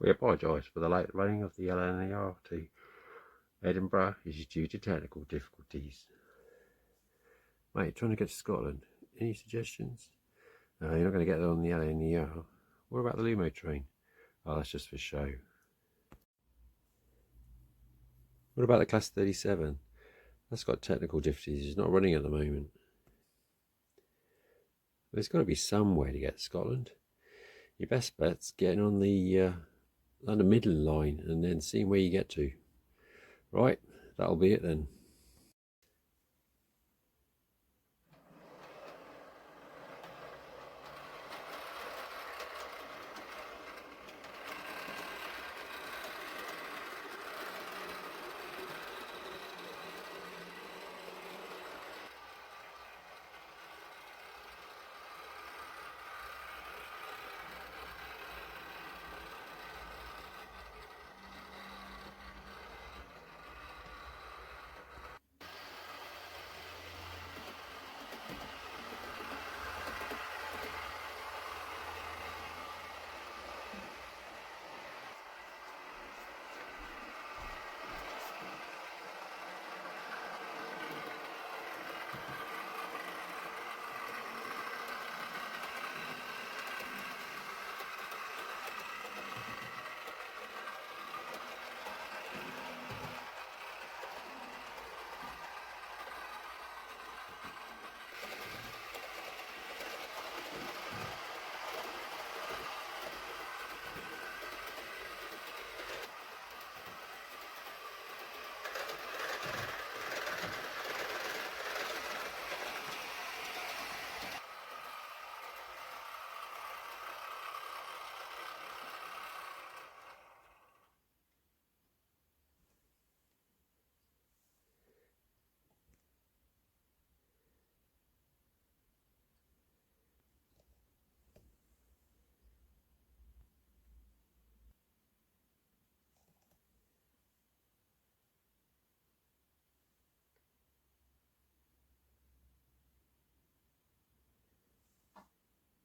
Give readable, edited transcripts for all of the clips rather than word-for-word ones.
We apologise for the late running of the LNER to Edinburgh. This is due to technical difficulties. Mate, trying to get to Scotland. Any suggestions? No, you're not going to get there on the LNER. What about the Lumo train? Oh, that's just for show. What about the Class 37? That's got technical difficulties. It's not running at the moment. There's got to be some way to get to Scotland. Your best bet's getting on the London Midland line and then seeing where you get to. Right, that'll be it then.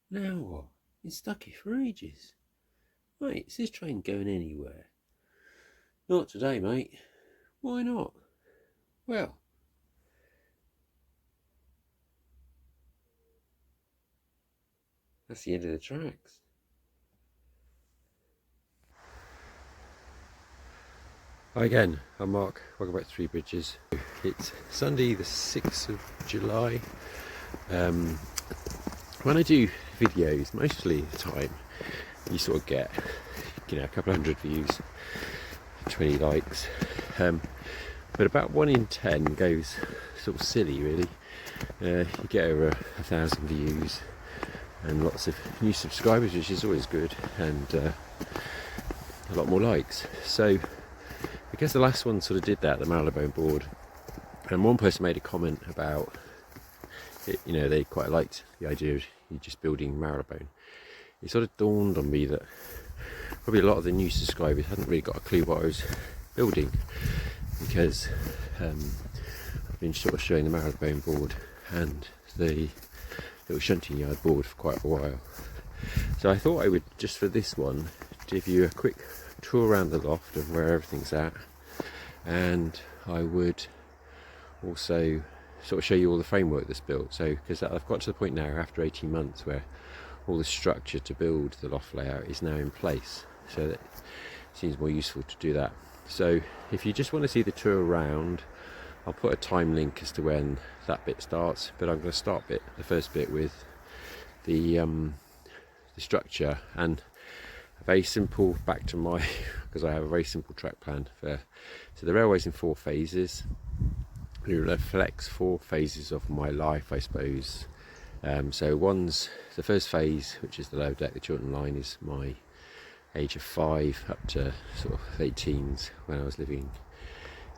Now what? It's stuck here for ages. Mate, is this train going anywhere? Not today, mate. Why not? Well, that's the end of the tracks. Hi again, I'm Mark. Welcome back to Three Bridges. It's Sunday the 6th of July. When I do videos, mostly the time, you sort of get, a couple hundred views, 20 likes, but about 1 in 10 goes sort of silly, really. You get over 1,000 views and lots of new subscribers, which is always good, and a lot more likes. So because the last one sort of did that, the Marylebone board, and one person made a comment about it, they quite liked the idea of you just building Marylebone. It sort of dawned on me that probably a lot of the new subscribers hadn't really got a clue what I was building, because I've been sort of showing the Marylebone board and the little shunting yard board for quite a while. So I thought I would, just for this one, give you a quick tour around the loft of where everything's at, and I would also sort of show you all the framework that's built. So because I've got to the point now after 18 months where all the structure to build the loft layout is now in place, so that it seems more useful to do that. So if you just want to see the tour around, I'll put a time link as to when that bit starts, but I'm going to start the first bit with the structure, and a very simple, back to my, because I have a very simple track plan for, so the railway's in 4 phases. It reflects 4 phases of my life, I suppose. So one's the first phase, which is the lower deck, the Chiltern line, is my age of 5 up to sort of late teens, when I was living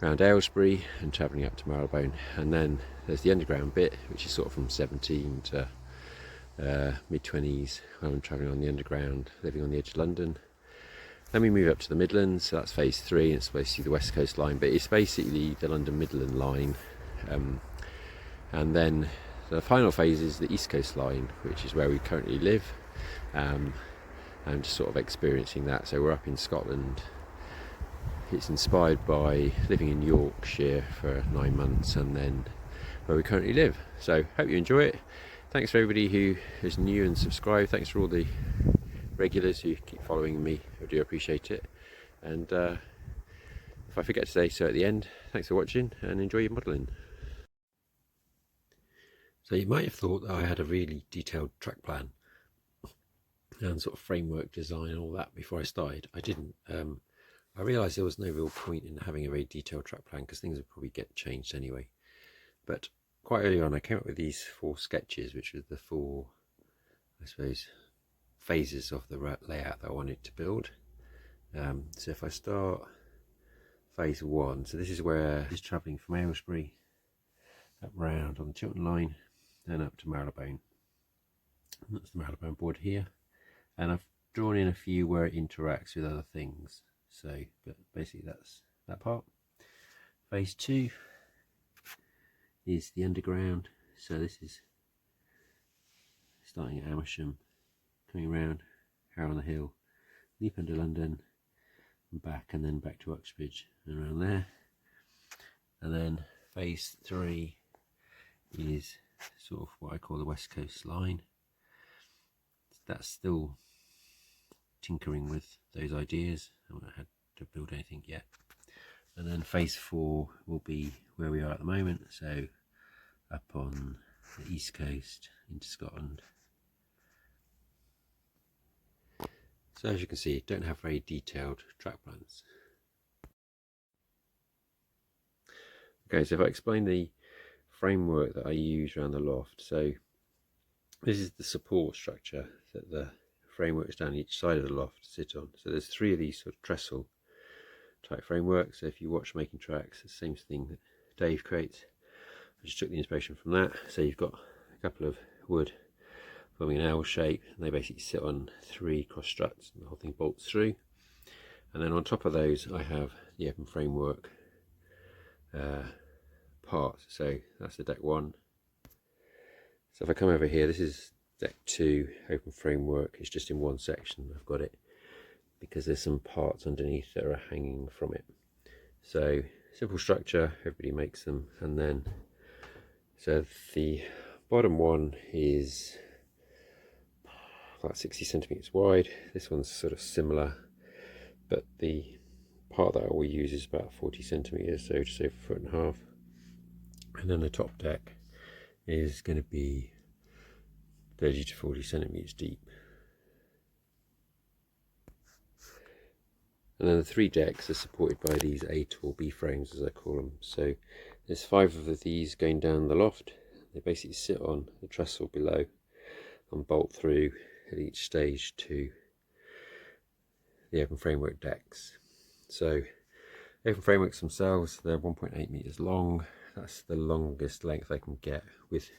around Aylesbury and travelling up to Marylebone. And then there's the underground bit, which is sort of from 17 to mid-20s, when I'm travelling on the underground, living on the edge of London. Then we move up to the Midlands, so that's phase 3, and it's basically the West Coast line, but it's basically the London Midland line. And then the final phase is the East Coast line, which is where we currently live. And and just sort of experiencing that. So we're up in Scotland. It's inspired by living in Yorkshire for 9 months and then where we currently live. So hope you enjoy it. Thanks for everybody who is new and subscribed. Thanks for all the regulars who keep following me. I do appreciate it. And if I forget to say so at the end, thanks for watching and enjoy your modelling. So you might have thought that I had a really detailed track plan and sort of framework design and all that before I started. I didn't. I realised there was no real point in having a very detailed track plan because things would probably get changed anyway. But quite early on I came up with these 4 sketches, which are the 4, I suppose, phases of the layout that I wanted to build. So if I start phase 1, so this is where it's travelling from Aylesbury up round on the Chiltern line and up to Marylebone. That's the Marylebone board here, and I've drawn in a few where it interacts with other things. So, but basically that's that part. Phase 2 is the underground. So this is starting at Amersham, coming around Harrow on the Hill, leap under London and back, and then back to Uxbridge and around there. And then phase 3 is sort of what I call the West Coast line. That's still tinkering with those ideas. I haven't had to build anything yet. And then phase 4 will be where we are at the moment, so up on the east coast into Scotland. So as you can see, don't have very detailed track plans. Okay, so if I explain the framework that I use around the loft, so this is the support structure that the frameworks down each side of the loft sit on. So there's 3 of these sort of trestle type frameworks. So if you watch Making Tracks, it's the same thing that Dave creates. I just took the inspiration from that. So you've got a couple of wood forming an L shape, and they basically sit on 3 cross struts, and the whole thing bolts through. And then on top of those I have the open framework parts. So that's the deck 1. So if I come over here, this is deck 2 open framework. It's just in one section. I've got it because there's some parts underneath that are hanging from it. So simple structure, everybody makes them. And then so the bottom one is about 60 centimeters wide. This one's sort of similar, but the part that I will use is about 40 centimeters, so just over 1.5 feet. And then the top deck is going to be 30 to 40 centimeters deep. And then the 3 decks are supported by these A or B frames, as I call them. So there's 5 of these going down the loft. They basically sit on the trestle below and bolt through at each stage to the open framework decks. So open frameworks themselves, they're 1.8 meters long. That's the longest length I can get with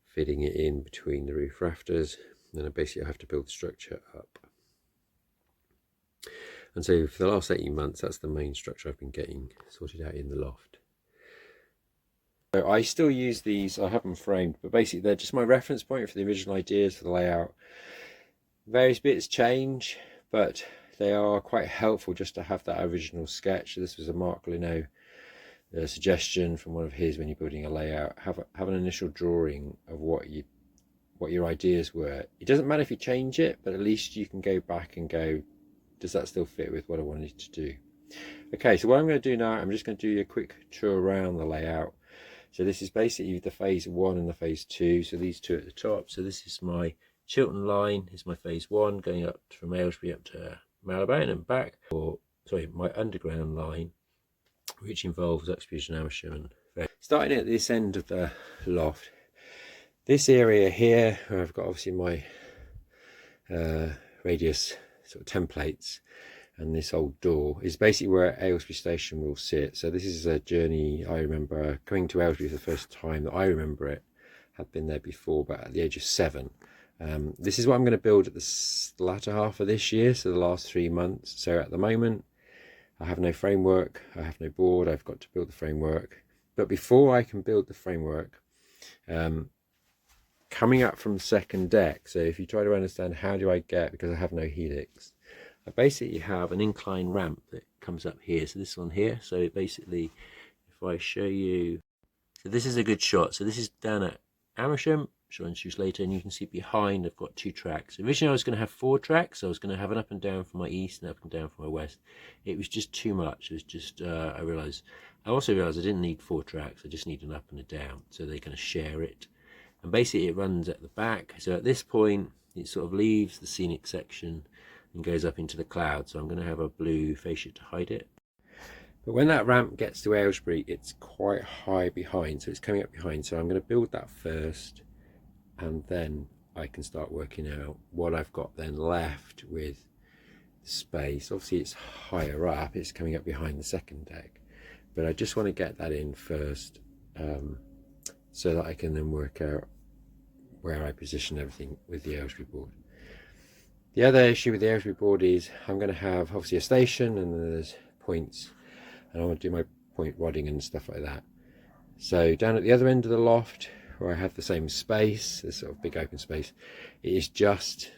fitting it in between the roof rafters. And then basically I have to build the structure up. And so for the last 18 months, that's the main structure I've been getting sorted out in the loft. So I still use these, I have them framed, but basically they're just my reference point for the original ideas for the layout. Various bits change, but they are quite helpful just to have that original sketch. This was a Mark Lino suggestion from one of his when you're building a layout. Have an initial drawing of what your ideas were. It doesn't matter if you change it, but at least you can go back and go, does that still fit with what I wanted to do? Okay, so what I'm going to do now, I'm just going to do a quick tour around the layout. So this is basically the phase 1 and the phase 2. So these 2 at the top. So this is my Chiltern line, is my phase 1 going up from Aylesbury up to Marylebone and back. Or sorry, my underground line, which involves Uxbridge and Amersham. And starting at this end of the loft, this area here, where I've got obviously my radius sort of templates, and this old door is basically where Aylesbury station will sit. So this is a journey I remember coming to Aylesbury for the first time that I remember it. Had been there before, but at the age of 7. This is what I'm going to build at the latter half of this year, so the last 3 months. So at the moment I have no framework, I have no board, I've got to build the framework. But before I can build the framework, coming up from the second deck. So if you try to understand how do I get, because I have no helix, I basically have an incline ramp that comes up here. So this one here. So basically, if I show you, so this is a good shot. So this is down at Amersham, which I'll introduce later, and you can see behind I've got 2 tracks. Originally I was going to have 4 tracks. So I was going to have an up and down from my east and up and down from my west. It was just too much. It was just, I also realised I didn't need 4 tracks. I just need an up and a down. So they're going to share it. And basically it runs at the back. So at this point, it sort of leaves the scenic section and goes up into the cloud. So I'm going to have a blue fascia to hide it. But when that ramp gets to Aylesbury, it's quite high behind, so it's coming up behind. So I'm going to build that first, and then I can start working out what I've got then left with space. Obviously it's higher up, it's coming up behind the second deck, but I just want to get that in first, so that I can then work out where I position everything with the Aylesbury board. The other issue with the Aylesbury board is I'm going to have obviously a station, and then there's points, and I want to do my point rodding and stuff like that. So down at the other end of the loft, where I have the same space, this sort of big open space, it is just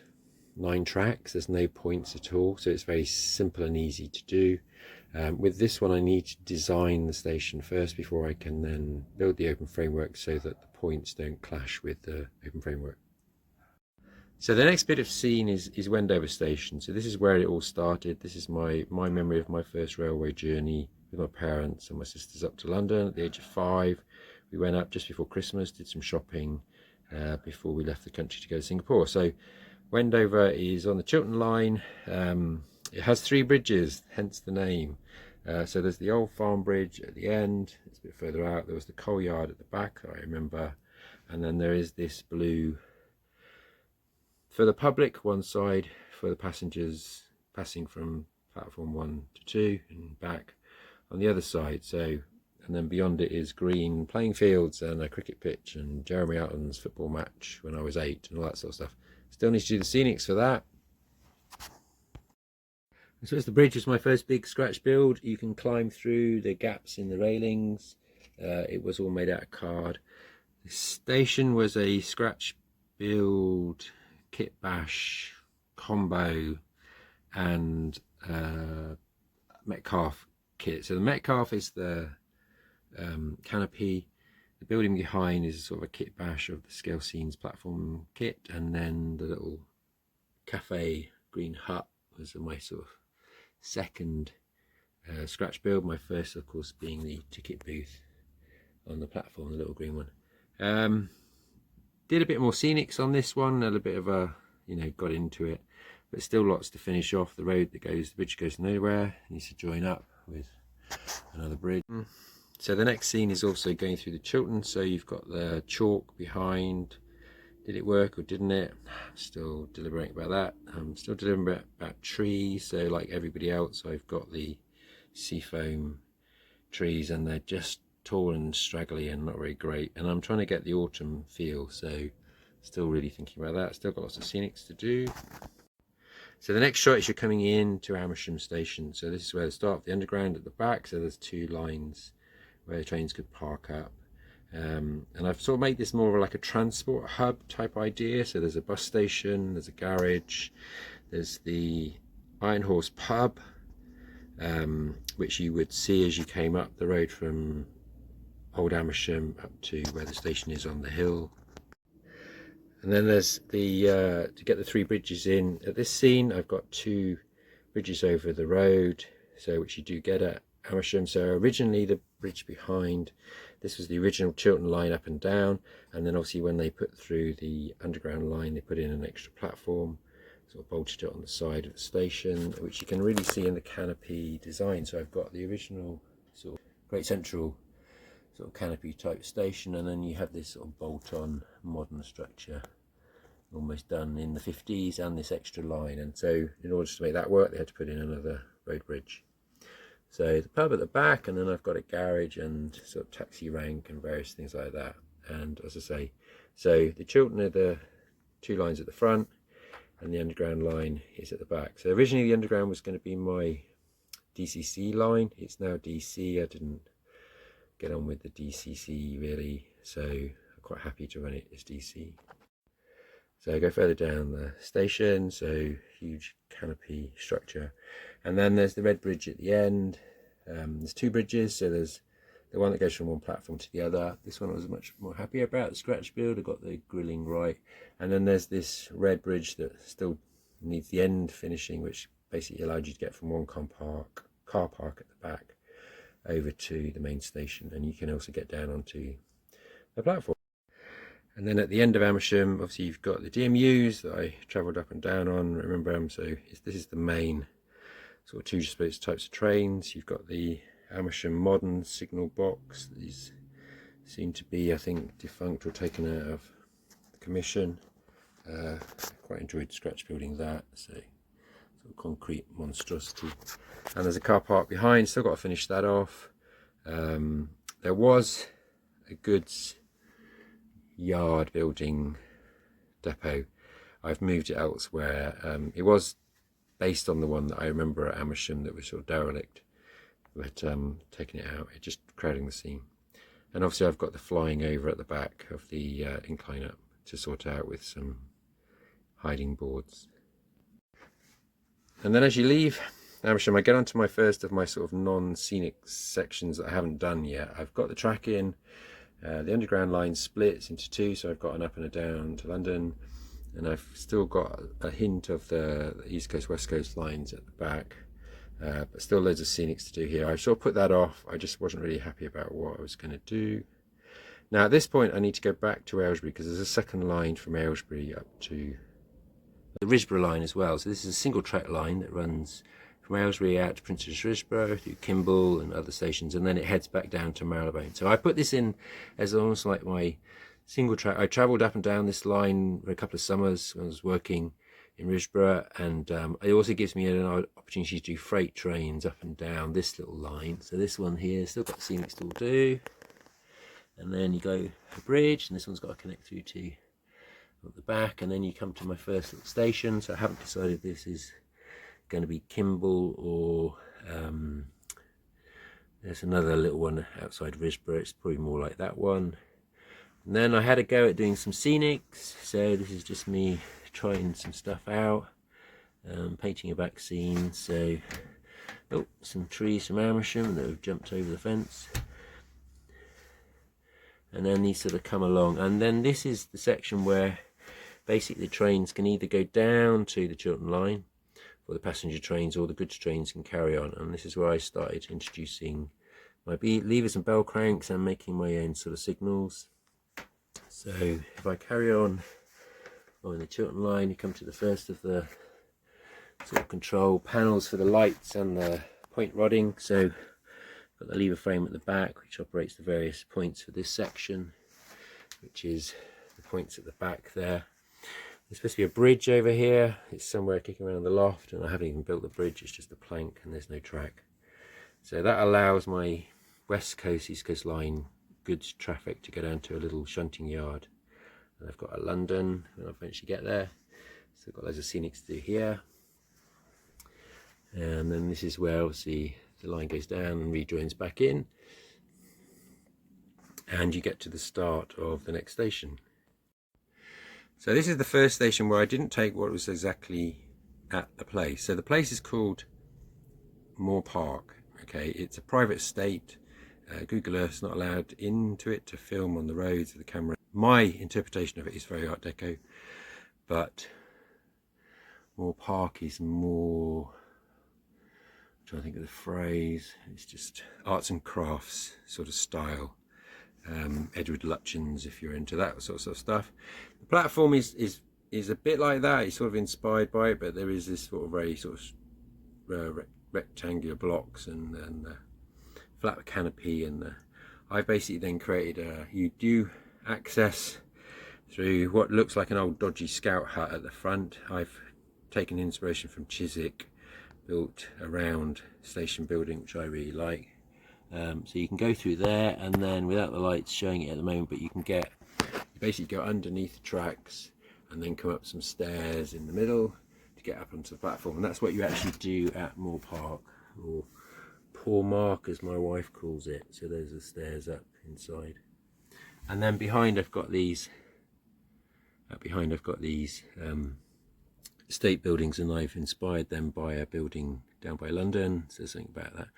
9 tracks. There's no points at all, so it's very simple and easy to do. With this one I need to design the station first before I can then build the open framework so that the points don't clash with the open framework. So the next bit of scene is Wendover Station. So this is where it all started. This is my memory of my first railway journey with my parents and my sisters up to London at the age of 5. We went up just before Christmas, did some shopping before we left the country to go to Singapore. So Wendover is on the Chiltern line. It has 3 bridges, hence the name. So there's the old farm bridge at the end, it's a bit further out. There was the coal yard at the back, I remember. And then there is this blue for the public, one side, for the passengers passing from platform 1 to 2 and back on the other side. So, and then beyond it is green playing fields and a cricket pitch and Jeremy Outland's football match when I was 8 and all that sort of stuff. Still need to do the scenics for that. So as the bridge was my first big scratch build, you can climb through the gaps in the railings. It was all made out of card. The station was a scratch build, kit bash, combo, and Metcalfe kit. So the Metcalfe is the canopy. The building behind is sort of a kit bash of the Scale Scenes platform kit, and then the little cafe green hut was my sort of second scratch build. My first, of course, being the ticket booth on the platform, the little green one. Did a bit more scenics on this one, a little bit of a, got into it, but still lots to finish off. The bridge goes nowhere, needs to join up with another bridge. So the next scene is also going through the Chiltern, so you've got the chalk behind. Did it work or didn't it? Still deliberating about that. I'm still deliberating about trees. So like everybody else, I've got the seafoam trees, and they're just tall and straggly and not very great. And I'm trying to get the autumn feel, so still really thinking about that. Still got lots of scenics to do. So the next shot is you're coming in to Amersham Station. So this is where the start of the underground at the back. So there's 2 lines where the trains could park up. And I've sort of made this more of like a transport hub type idea. So there's a bus station, there's a garage, there's the Iron Horse pub, which you would see as you came up the road from Old Amersham up to where the station is on the hill. And then there's the to get the 3 bridges in at this scene, I've got 2 bridges over the road, so which you do get at Amersham. So originally the bridge behind, this was the original Chiltern line up and down, and then obviously when they put through the underground line, they put in an extra platform, sort of bolted it on the side of the station, which you can really see in the canopy design. So I've got the original sort of Great Central sort of canopy type station, and then you have this sort of bolt-on modern structure almost done in the 50s, and this extra line. And so in order to make that work, they had to put in another road bridge. So the pub at the back, and then I've got a garage and sort of taxi rank and various things like that. And as I say, so the Chiltern are the 2 lines at the front, and the underground line is at the back. So originally the underground was going to be my DCC line. It's now DC. I didn't get on with the DCC really, so I'm quite happy to run it as DC. So go further down the station, so huge canopy structure. And then there's the red bridge at the end. There's two bridges, so there's the one that goes from one platform to the other. This one I was much more happy about, the scratch build. I got the grilling right. And then there's this red bridge that still needs the end finishing, which basically allowed you to get from one car park at the back over to the main station. And you can also get down onto the platform. And then at the end of Amersham, obviously you've got the DMUs that I travelled up and down on. Remember them, so this is the main sort of two types of trains. You've got the Amersham modern signal box. These seem to be, I think, defunct or taken out of commission. Quite enjoyed scratch building that. So sort of concrete monstrosity. And there's a car park behind. Still got to finish that off. There was a goods yard building depot. I've moved it elsewhere. It was based on the one that I remember at Amersham that was sort of derelict, but taking it out, it's just crowding the scene. And obviously I've got the flying over at the back of the incline up to sort out with some hiding boards. And then as you leave Amersham, I get onto my first of my sort of non-scenic sections that I haven't done yet. I've got the track in. The underground line splits into two, so I've got an up and a down to London, and I've still got a hint of the East Coast West Coast lines at the back, but still loads of scenics to do here. I sort of put that off. I just wasn't really happy about what I was going to do. Now at this point I need to go back to Aylesbury because there's a second line from Aylesbury up to the Risborough line as well. So this is a single track line that runs from Aylesbury out to Princess Risborough through Kimble and other stations, and then it heads back down to Marylebone. So I put this in as almost like my single track. I travelled up and down this line for a couple of summers when I was working in Risborough, and it also gives me an opportunity to do freight trains up and down this little line. So this one here still got the scenics to do, and then you go a bridge, and this one's got to connect through to at the back, and then you come to my first little station. So I haven't decided this is going to be Kimble or there's another little one outside Risborough. It's probably more like that one. And then I had a go at doing some scenics, so this is just me trying some stuff out, painting a back scene. So some trees from Amersham that have jumped over the fence, and then these sort of come along, and then this is the section where basically the trains can either go down to the Chiltern line for the passenger trains, or the goods trains can carry on. And this is where I started introducing my levers and bell cranks and making my own sort of signals. So if I carry on the Chiltern line, you come to the first of the sort of control panels for the lights and the point rodding. So got the lever frame at the back, which operates the various points for this section, which is the points at the back there. There's supposed to be a bridge over here. It's somewhere kicking around the loft, and I haven't even built the bridge. It's just a plank and there's no track. So that allows my West Coast, East Coast line goods traffic to go down to a little shunting yard. And I've got a London when I eventually get there. So I've got loads of scenics to do here. And then this is where obviously the line goes down and rejoins back in. And you get to the start of the next station. So this is the first station where I didn't take what was exactly at the place. So the place is called Moor Park. Okay, it's a private estate. Google Earth's not allowed into it to film on the roads with the camera. My interpretation of it is very Art Deco, but Moor Park is more, I'm trying to think of the phrase, it's just arts and crafts sort of style. Edward Lutyens, if you're into that sort of stuff. The platform is a bit like that. It's sort of inspired by it, but there is this sort of very sort of rectangular blocks and flat canopy, and I've basically then created you do access through what looks like an old dodgy scout hut at the front. I've taken inspiration from Chiswick, built around station building, which I really like. So you can go through there, and then without the lights showing it at the moment, but you basically go underneath the tracks and then come up some stairs in the middle to get up onto the platform. And that's what you actually do at Moor Park, or Poor Mark as my wife calls it. So there's the stairs up inside, and then behind I've got these Out behind I've got these estate buildings, and I've inspired them by a building down by London, so something about that.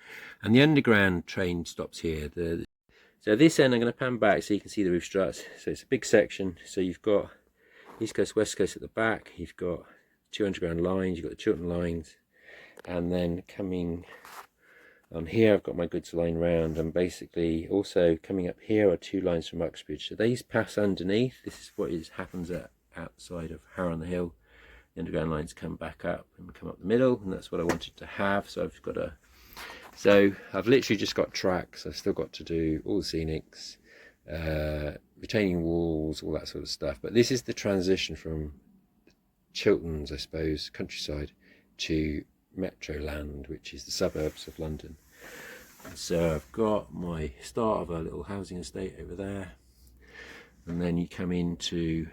And the underground train stops here. So this end I'm going to pan back so you can see the roof struts. So it's a big section. So you've got East Coast, West Coast at the back, you've got two underground lines, you've got the Chiltern lines, and then coming on here I've got my goods line round, and basically also coming up here are two lines from Uxbridge. So these pass underneath. This is what happens outside of Harrow on the Hill. The underground lines come back up and come up the middle, and that's what I wanted to have. So I've literally just got tracks. I've still got to do all the scenics, retaining walls, all that sort of stuff. But this is the transition from Chilterns, I suppose, countryside, to Metro land, which is the suburbs of London. And so I've got my start of a little housing estate over there, and then you come into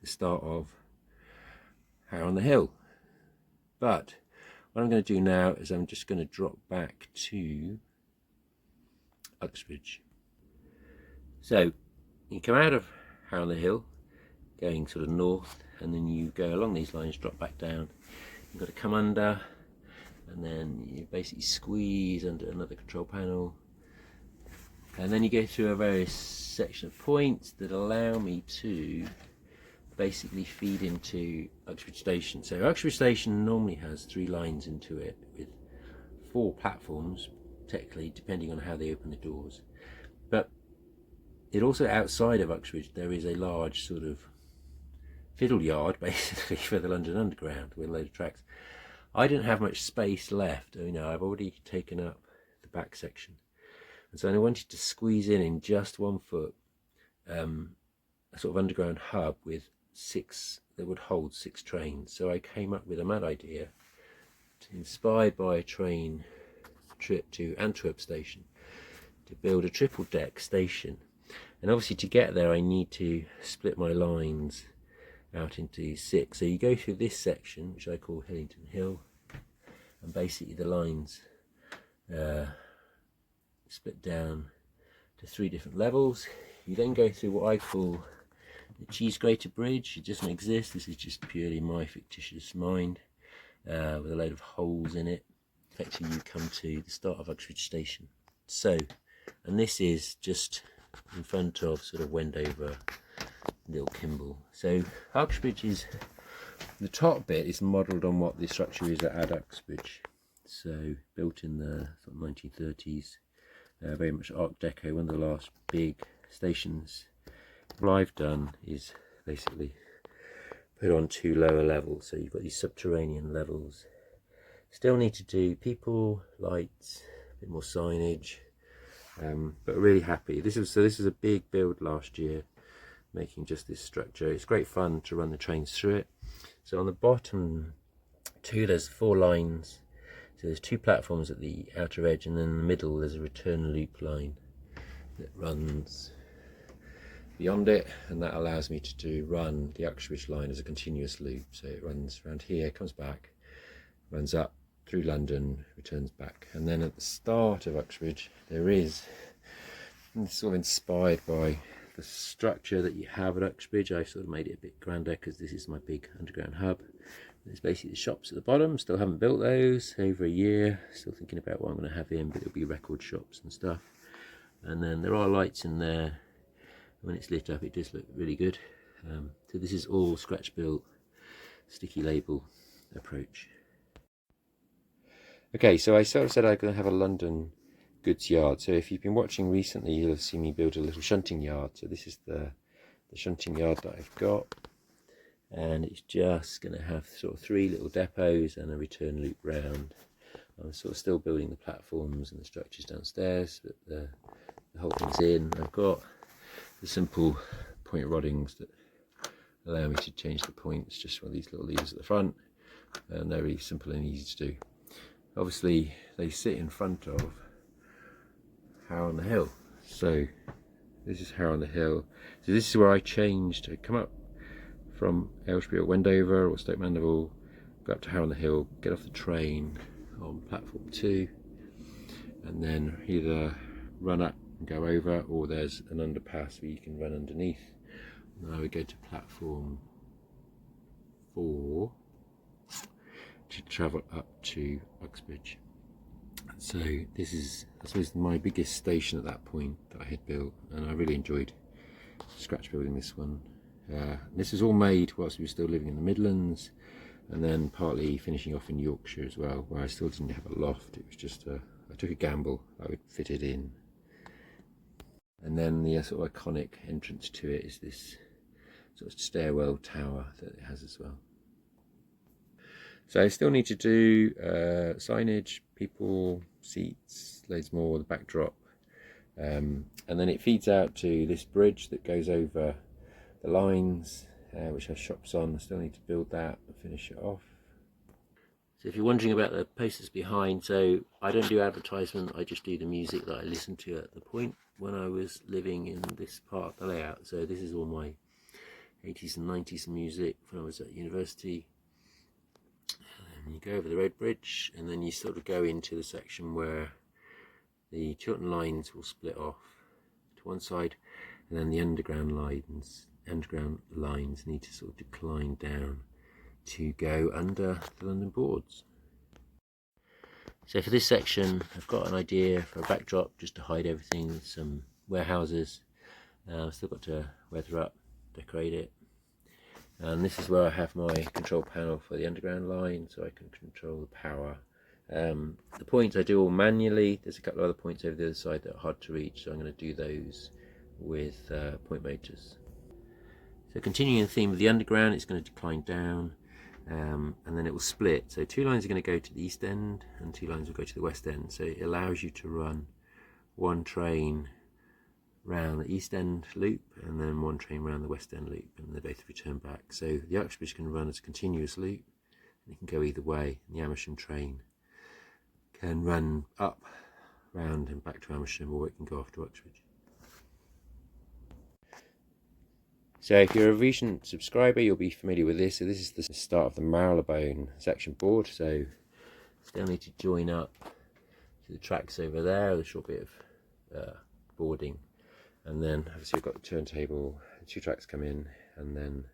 the start of Harrow on the Hill. But what I'm going to do now is I'm just going to drop back to Uxbridge. So you come out of Harrow on the Hill, going sort of north, and then you go along these lines, drop back down. You've got to come under, and then you basically squeeze under another control panel, and then you go through a various section of points that allow me to basically feed into Uxbridge Station. So Uxbridge Station normally has 3 lines into it with 4 platforms, technically, depending on how they open the doors. But it also, outside of Uxbridge, there is a large sort of fiddle yard basically for the London Underground with a load of tracks. I didn't have much space left. You know, I've already taken up the back section, and so I wanted to squeeze in just 1 foot a sort of underground hub with 6 that would hold 6 trains. So I came up with a mad idea, inspired by a train trip to Antwerp station, to build a triple deck station. And obviously to get there I need to split my lines out into 6. So you go through this section, which I call Hillington Hill, and basically the lines split down to 3 different levels. You then go through what I call the cheese grater bridge. It doesn't exist, this is just purely my fictitious mind, with a load of holes in it. Effectively you come to the start of Uxbridge Station. So, and this is just in front of sort of Wendover, Little Kimble. So Uxbridge is, the top bit is modelled on what the structure is at Uxbridge. So built in the sort of 1930s, very much Art Deco, one of the last big stations. What I've done is basically put on 2 lower levels, so you've got these subterranean levels. Still need to do people, lights, a bit more signage, but really happy. This is a big build last year, making just this structure. It's great fun to run the trains through it. So on the bottom 2 there's 4 lines, so there's 2 platforms at the outer edge, and then in the middle there's a return loop line that runs beyond it, and that allows me to run the Uxbridge line as a continuous loop. So it runs around here, comes back, runs up through London, returns back. And then at the start of Uxbridge there is, sort of inspired by the structure that you have at Uxbridge, I sort of made it a bit grander because this is my big underground hub. There's basically the shops at the bottom. Still haven't built those, over a year, still thinking about what I'm going to have in, but it'll be record shops and stuff. And then there are lights in there. When it's lit up it does look really good. So this is all scratch built, sticky label approach. Okay, so I sort of said I'm going to have a London goods yard. So if you've been watching recently, you'll have seen me build a little shunting yard. So this is the shunting yard that I've got, and it's just going to have sort of 3 little depots and a return loop round. I'm sort of still building the platforms and the structures downstairs, but the whole thing's in. I've got the simple point roddings that allow me to change the points, just with these little levers at the front, and they're really simple and easy to do. Obviously they sit in front of Harrow on the Hill. So this is Harrow on the Hill. So this is where I changed. I come up from Aylesbury or Wendover or Stoke Mandeville, go up to Harrow on the Hill, get off the train on platform 2, and then either run up and go over, or there's an underpass where you can run underneath. And I would go to platform 4 to travel up to Uxbridge. So this is, I suppose, my biggest station at that point that I had built, and I really enjoyed scratch building this one. This was all made whilst we were still living in the Midlands, and then partly finishing off in Yorkshire as well, where I still didn't have a loft. It was just I took a gamble I would fit it in. And then the sort of iconic entrance to it is this sort of stairwell tower that it has as well. So I still need to do signage, people, seats, loads more, the backdrop. And then it feeds out to this bridge that goes over the lines, which has shops on. I still need to build that and finish it off. So if you're wondering about the posters behind, so I don't do advertisement, I just do the music that I listened to at the point when I was living in this part of the layout. So this is all my 80s and 90s music when I was at university. And you go over the road bridge, and then you sort of go into the section where the Chiltern lines will split off to one side, and then the underground lines need to sort of decline down to go under the London boards. So for this section, I've got an idea for a backdrop just to hide everything, some warehouses. I've still got to weather up, decorate it. And this is where I have my control panel for the underground line, so I can control the power. The points I do all manually. There's a couple of other points over the other side that are hard to reach, so I'm going to do those with point motors. So continuing the theme of the underground, it's going to decline down, and then it will split. So 2 lines are going to go to the east end and 2 lines will go to the west end. So it allows you to run 1 train round the east end loop and then 1 train round the west end loop, and they both return back. So the Uxbridge can run as a continuous loop, and it can go either way. And the Amersham train can run up, round and back to Amersham, or it can go off to Uxbridge. So if you're a recent subscriber, you'll be familiar with this. So this is the start of the Marylebone section board. So still need to join up to the tracks over there, the short bit of boarding. And then obviously we've got the turntable, the 2 tracks come in, and then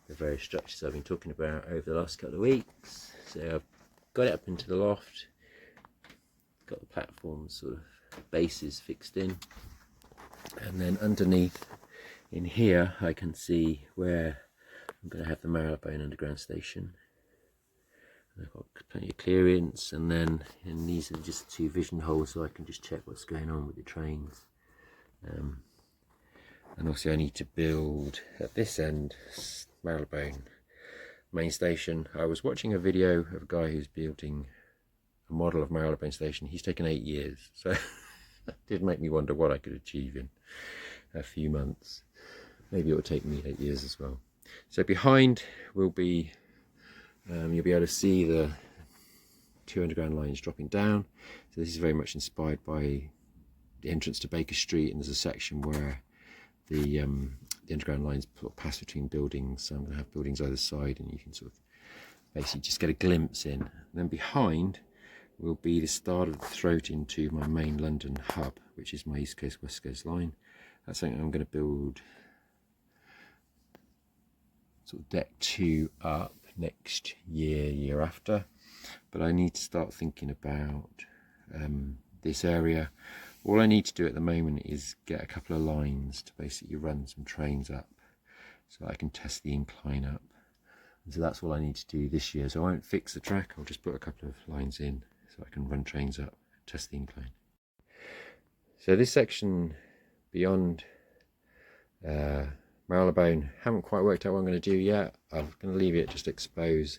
the various structures I've been talking about over the last couple of weeks. So I've got it up into the loft, got the platform sort of bases fixed in, and then underneath in here I can see where I'm going to have the Marylebone underground station. And I've got plenty of clearance, and then these are just 2 vision holes, so I can just check what's going on with the trains. And also I need to build at this end Marylebone main station. I was watching a video of a guy who's building a model of Marylebone station. He's taken 8 years, so that did make me wonder what I could achieve in a few months. Maybe it will take me 8 years as well. So behind will be, you'll be able to see the 2 underground lines dropping down. So this is very much inspired by the entrance to Baker Street, and there's a section where the underground lines pass between buildings. So I'm going to have buildings either side, and you can sort of basically just get a glimpse in. And then behind will be the start of the throat into my main London hub, which is my East Coast West Coast line. That's something I'm going to build sort of deck 2 up next year after. But I need to start thinking about this area. All I need to do at the moment is get a couple of lines to basically run some trains up so that I can test the incline up. And so that's all I need to do this year. So I won't fix the track, I'll just put a couple of lines in so I can run trains up, test the incline. So this section beyond Marylebone, haven't quite worked out what I'm going to do yet. I'm going to leave it just exposed.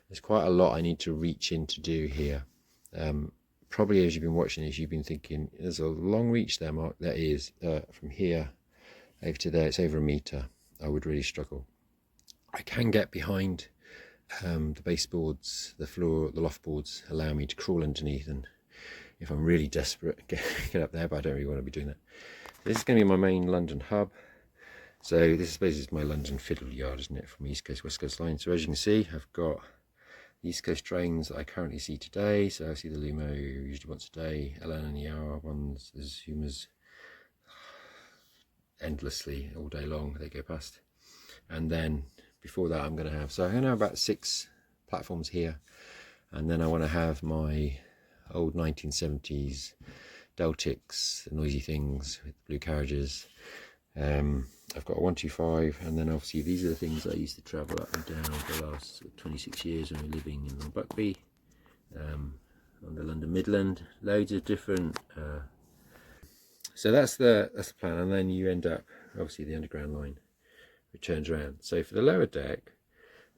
There's quite a lot I need to reach in to do here. Probably as you've been watching this, you've been thinking, there's a long reach there, Mark. That is, from here over to there, it's over 1 metre. I would really struggle. I can get behind the baseboards, the floor, the loft boards allow me to crawl underneath, and if I'm really desperate, get up there, but I don't really want to be doing that. This is going to be my main London hub. So this is basically my London fiddle yard, isn't it, from East Coast West Coast line. So as you can see, I've got East Coast trains that I currently see today. So I see the Lumo usually once a day, LN and the hour ones, the Zoomers endlessly all day long, they go past. And then before that I'm going to have, so I'm going to have about 6 platforms here, and then I want to have my old 1970s Deltics, the noisy things with blue carriages. I've got a 125, and then obviously these are the things I used to travel up and down for the last 26 years when we were living in Buckby, on the London Midland. Loads of different. So that's the plan, and then you end up obviously the underground line, which turns around. So for the lower deck,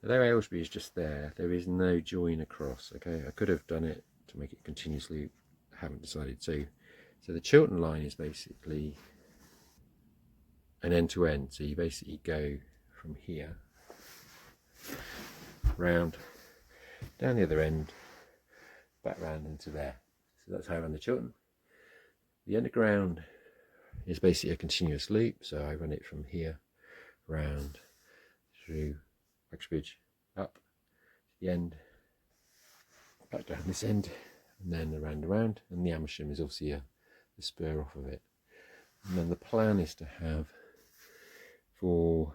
although Aylesbury is just there, there is no join across. Okay, I could have done it to make it continuous loop. I haven't decided. So the Chiltern line is basically an end-to-end, so you basically go from here round, down the other end, back round into there. So that's how I run the Chiltern. The underground is basically a continuous loop, so I run it from here round through Uxbridge, up to the end, back down this end, and then around and around. And the Amersham is obviously the spur off of it. And then the plan is to have, for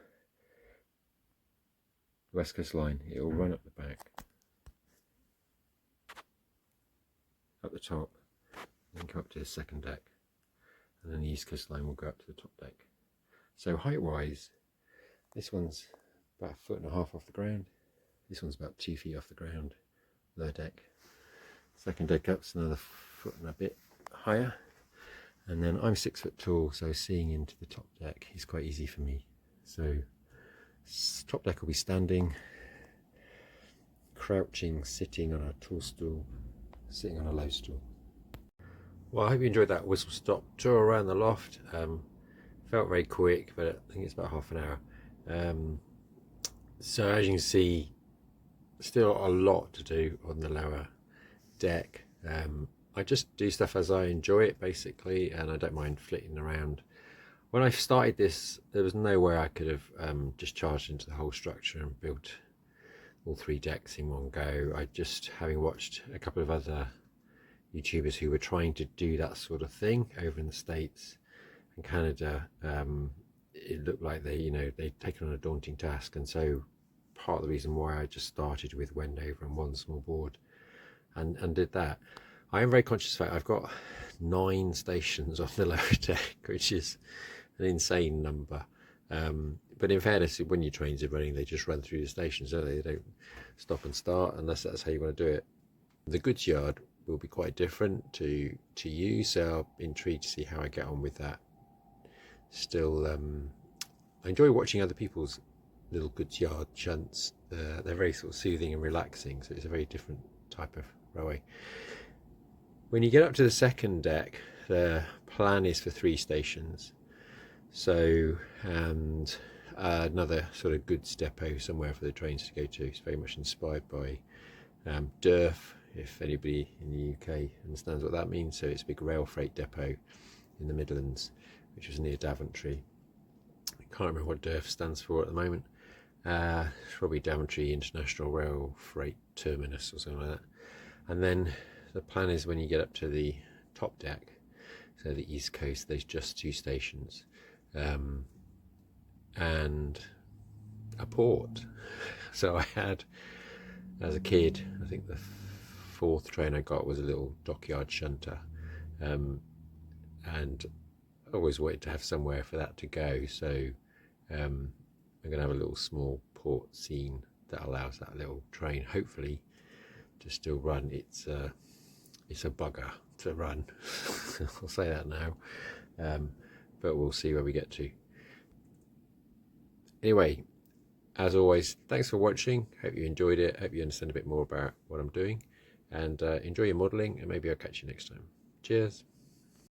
the West Coast line, it will run up the back, up the top, and then come up to the second deck, and then the East Coast line will go up to the top deck. So height wise, this one's about 1.5 feet off the ground, this one's about 2 feet off the ground, lower deck. Second deck up's another foot and a bit higher, and then I'm 6 foot tall, so seeing into the top deck is quite easy for me. So top deck will be standing, crouching, sitting on a tall stool, sitting on a low stool. Well, I hope you enjoyed that whistle stop tour around the loft. Felt very quick, but I think it's about half an hour. So as you can see, still a lot to do on the lower deck. I just do stuff as I enjoy it basically, and I don't mind flitting around. When I started this, there was no way I could have just charged into the whole structure and built all 3 decks in one go. I just, having watched a couple of other YouTubers who were trying to do that sort of thing over in the States and Canada, it looked like they'd taken on a daunting task, and so part of the reason why I just started with Wendover and one small board and did that. I am very conscious of the fact I've got 9 stations on the lower deck, which is an insane number. But in fairness, when your trains are running, they just run through the stations, don't they? They don't stop and start unless that's how you want to do it. The goods yard will be quite different to you, so I'm intrigued to see how I get on with that. Still, I enjoy watching other people's little goods yard shunts. They're very sort of soothing and relaxing, so it's a very different type of railway. When you get up to the second deck, the plan is for 3 stations. So, and another sort of goods depot somewhere for the trains to go to. It's very much inspired by DERF, if anybody in the UK understands what that means. So it's a big rail freight depot in the Midlands, which was near Daventry. I can't remember what DERF stands for at the moment. It's probably Daventry International Rail Freight Terminus or something like that. And then the plan is when you get up to the top deck, so the East Coast, there's just 2 stations, and a port. So I had, as a kid, I think the 4th train I got was a little dockyard shunter, and I always wanted to have somewhere for that to go. So I'm going to have a little small port scene that allows that little train, hopefully, to still run. It's a bugger to run. I'll say that now, but we'll see where we get to. Anyway, as always, thanks for watching. Hope you enjoyed it. Hope you understand a bit more about what I'm doing, and enjoy your modelling, and maybe I'll catch you next time. Cheers.